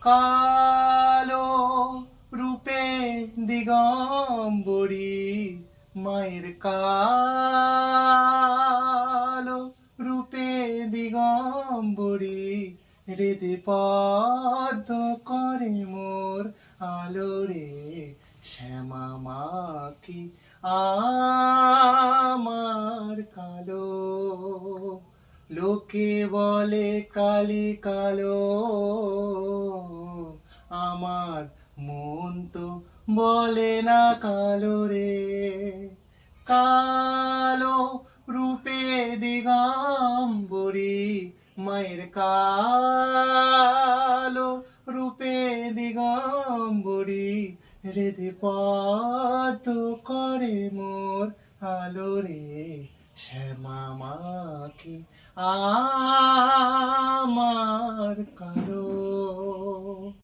কালো রূপে দিগম্বরী মায়ের কালো রূপে দিগম্বরী হৃদে পদ্ম করে মোর আলো রে শ্যামা মা কি আমার কালো লোকে বলে কালি কালো আমার মন তো বলে না কালো রে কালো রূপে দিগম্বরী মায়ের কালো রূপে দিগম্বরী হৃদে পদ্ম করে মোর আলো রে শ্যামা মা কি আমার কালো।